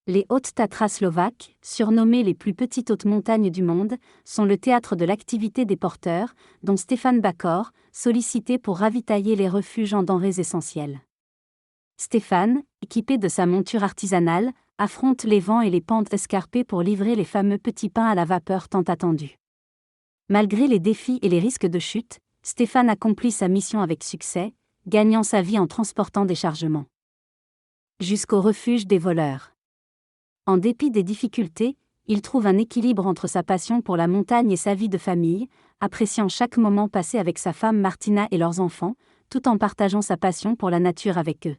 Les Hautes Tatras slovaques, surnommées les plus petites hautes montagnes du monde, sont le théâtre de l'activité des porteurs, dont Stefan Bakor, sollicité pour ravitailler les refuges en denrées essentielles. Stefan, équipé de sa monture artisanale, affronte les vents et les pentes escarpées pour livrer les fameux petits pains à la vapeur tant attendus. Malgré les défis et les risques de chute, Stefan accomplit sa mission avec succès, gagnant sa vie en transportant des chargements. Jusqu'au refuge des voleurs. En dépit des difficultés, il trouve un équilibre entre sa passion pour la montagne et sa vie de famille, appréciant chaque moment passé avec sa femme Martina et leurs enfants, tout en partageant sa passion pour la nature avec eux.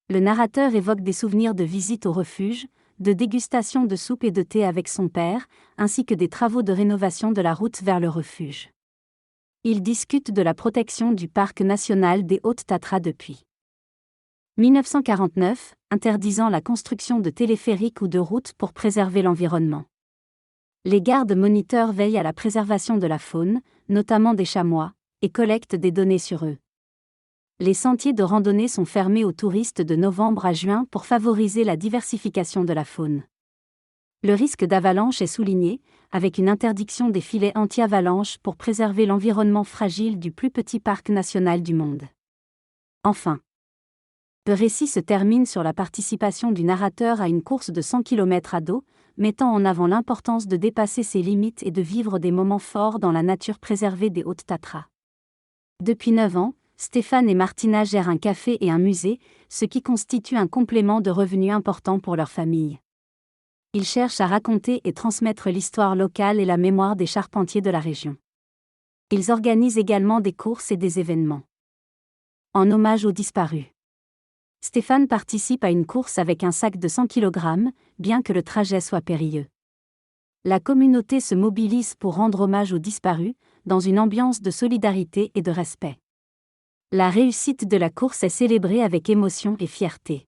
Le narrateur évoque des souvenirs de visites au refuge, de dégustation de soupe et de thé avec son père, ainsi que des travaux de rénovation de la route vers le refuge. Il discute de la protection du parc national des Hautes Tatras depuis 1949, interdisant la construction de téléphériques ou de routes pour préserver l'environnement. Les gardes-moniteurs veillent à la préservation de la faune, notamment des chamois, et collectent des données sur eux. Les sentiers de randonnée sont fermés aux touristes de novembre à juin pour favoriser la diversification de la faune. Le risque d'avalanche est souligné, avec une interdiction des filets anti-avalanche pour préserver l'environnement fragile du plus petit parc national du monde. Enfin, le récit se termine sur la participation du narrateur à une course de 100 km à dos, mettant en avant l'importance de dépasser ses limites et de vivre des moments forts dans la nature préservée des Hautes Tatras. Depuis 9 ans, Stefan et Martina gèrent un café et un musée, ce qui constitue un complément de revenus important pour leur famille. Ils cherchent à raconter et transmettre l'histoire locale et la mémoire des charpentiers de la région. Ils organisent également des courses et des événements. En hommage aux disparus. Stefan participe à une course avec un sac de 100 kg, bien que le trajet soit périlleux. La communauté se mobilise pour rendre hommage aux disparus, dans une ambiance de solidarité et de respect. La réussite de la course est célébrée avec émotion et fierté.